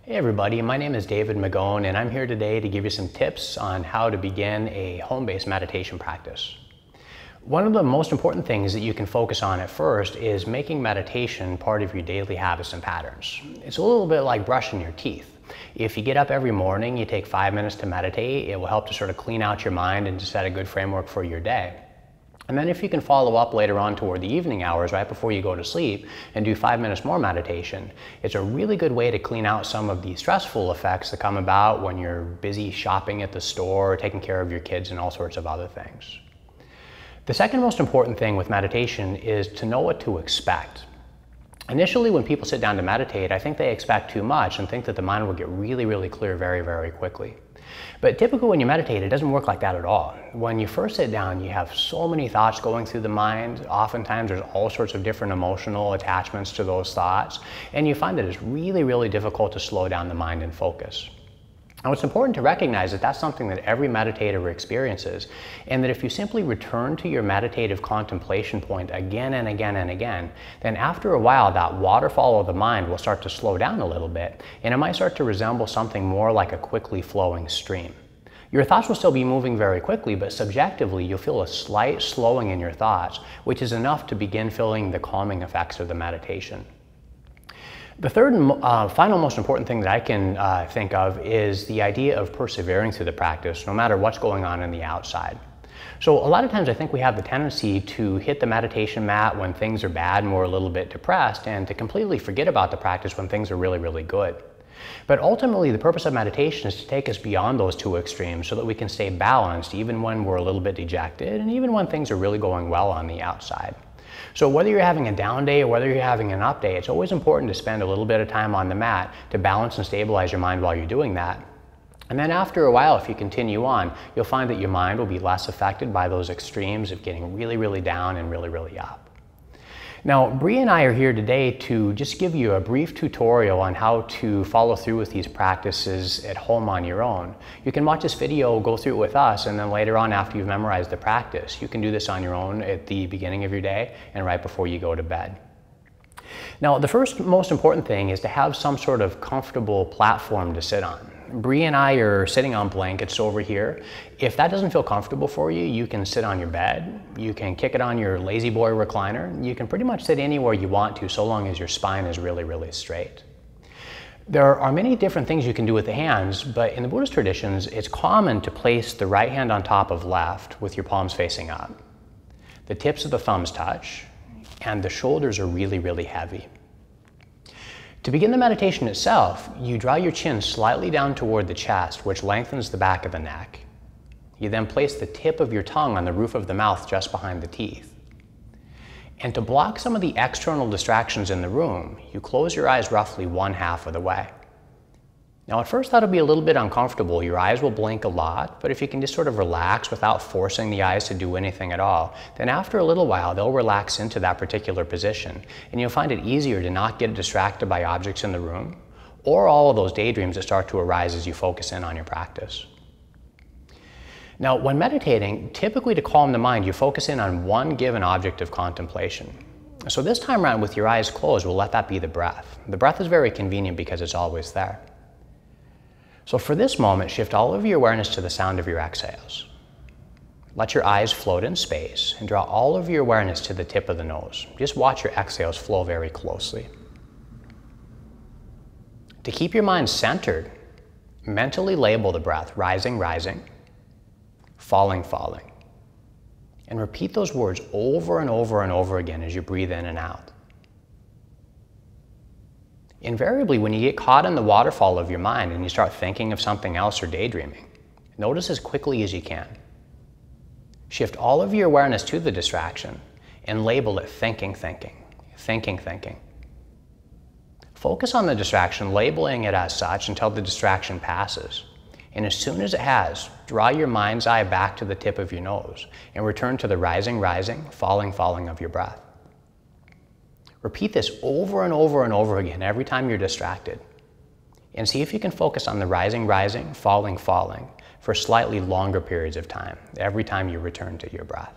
Hey everybody, my name is David Magone and I'm here today to give you some tips on how to begin a home-based meditation practice. One of the most important things that you can focus on at first is making meditation part of your daily habits and patterns. It's a little bit like brushing your teeth. If you get up every morning, you take 5 minutes to meditate, it will help to sort of clean out your mind and to set a good framework for your day. And then if you can follow up later on toward the evening hours, right before you go to sleep, and do 5 minutes more meditation, it's a really good way to clean out some of the stressful effects that come about when you're busy shopping at the store, taking care of your kids, and all sorts of other things. The second most important thing with meditation is to know what to expect. Initially, when people sit down to meditate, I think they expect too much and think that the mind will get really clear very quickly. But typically when you meditate, it doesn't work like that at all. When you first sit down, you have so many thoughts going through the mind. Oftentimes there's all sorts of different emotional attachments to those thoughts, and you find that it's really difficult to slow down the mind and focus. Now it's important to recognize that that's something that every meditator experiences, and that if you simply return to your meditative contemplation point again and again, then after a while that waterfall of the mind will start to slow down a little bit, and it might start to resemble something more like a quickly flowing stream. Your thoughts will still be moving very quickly, but subjectively you'll feel a slight slowing in your thoughts, which is enough to begin feeling the calming effects of the meditation. The third and final most important thing that I can think of is the idea of persevering through the practice, no matter what's going on the outside. So a lot of times I think we have the tendency to hit the meditation mat when things are bad and we're a little bit depressed, and to completely forget about the practice when things are really good. But ultimately the purpose of meditation is to take us beyond those two extremes so that we can stay balanced even when we're a little bit dejected and even when things are really going well on the outside. So whether you're having a down day or whether you're having an up day, it's always important to spend a little bit of time on the mat to balance and stabilize your mind while you're doing that. And then after a while, if you continue on, you'll find that your mind will be less affected by those extremes of getting really down and really up. Now, Bree and I are here today to just give you a brief tutorial on how to follow through with these practices at home on your own. You can watch this video, go through it with us, and then later on after you've memorized the practice, you can do this on your own at the beginning of your day and right before you go to bed. Now, the first most important thing is to have some sort of comfortable platform to sit on. Bree and I are sitting on blankets over here. If that doesn't feel comfortable for you, you can sit on your bed, you can kick it on your lazy boy recliner, you can pretty much sit anywhere you want to so long as your spine is really straight. There are many different things you can do with the hands, but in the Buddhist traditions, it's common to place the right hand on top of left with your palms facing up. The tips of the thumbs touch, and the shoulders are really heavy. To begin the meditation itself, you draw your chin slightly down toward the chest, which lengthens the back of the neck. You then place the tip of your tongue on the roof of the mouth just behind the teeth. And to block some of the external distractions in the room, you close your eyes roughly 1/2 of the way. Now at first that'll be a little bit uncomfortable. Your eyes will blink a lot, but if you can just sort of relax without forcing the eyes to do anything at all, then after a little while they'll relax into that particular position, and you'll find it easier to not get distracted by objects in the room or all of those daydreams that start to arise as you focus in on your practice. Now when meditating, typically to calm the mind, you focus in on one given object of contemplation. So this time around with your eyes closed, we'll let that be the breath. The breath is very convenient because it's always there. So for this moment, shift all of your awareness to the sound of your exhales. Let your eyes float in space and draw all of your awareness to the tip of the nose. Just watch your exhales flow very closely. To keep your mind centered, mentally label the breath, rising, falling, and repeat those words over and over again as you breathe in and out. Invariably, when you get caught in the waterfall of your mind and you start thinking of something else or daydreaming, notice as quickly as you can. Shift all of your awareness to the distraction and label it thinking. Focus on the distraction, labeling it as such until the distraction passes. And as soon as it has, draw your mind's eye back to the tip of your nose and return to the rising, falling of your breath. Repeat this over and over again every time you're distracted. And see if you can focus on the rising, falling for slightly longer periods of time, every time you return to your breath.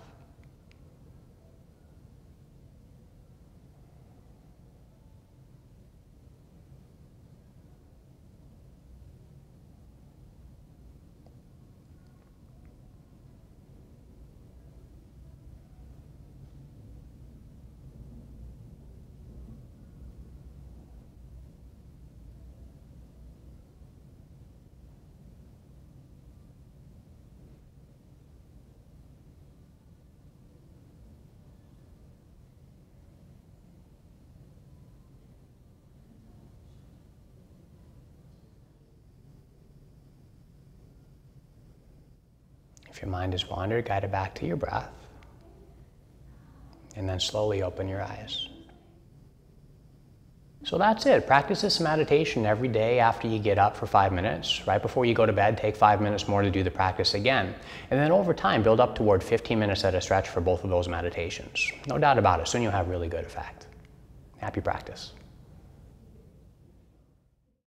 If your mind has wandered, guide it back to your breath. And then slowly open your eyes. So that's it. Practice this meditation every day after you get up for 5 minutes. Right before you go to bed, take 5 minutes more to do the practice again. And then over time, build up toward 15 minutes at a stretch for both of those meditations. No doubt about it, soon you'll have really good effect. Happy practice.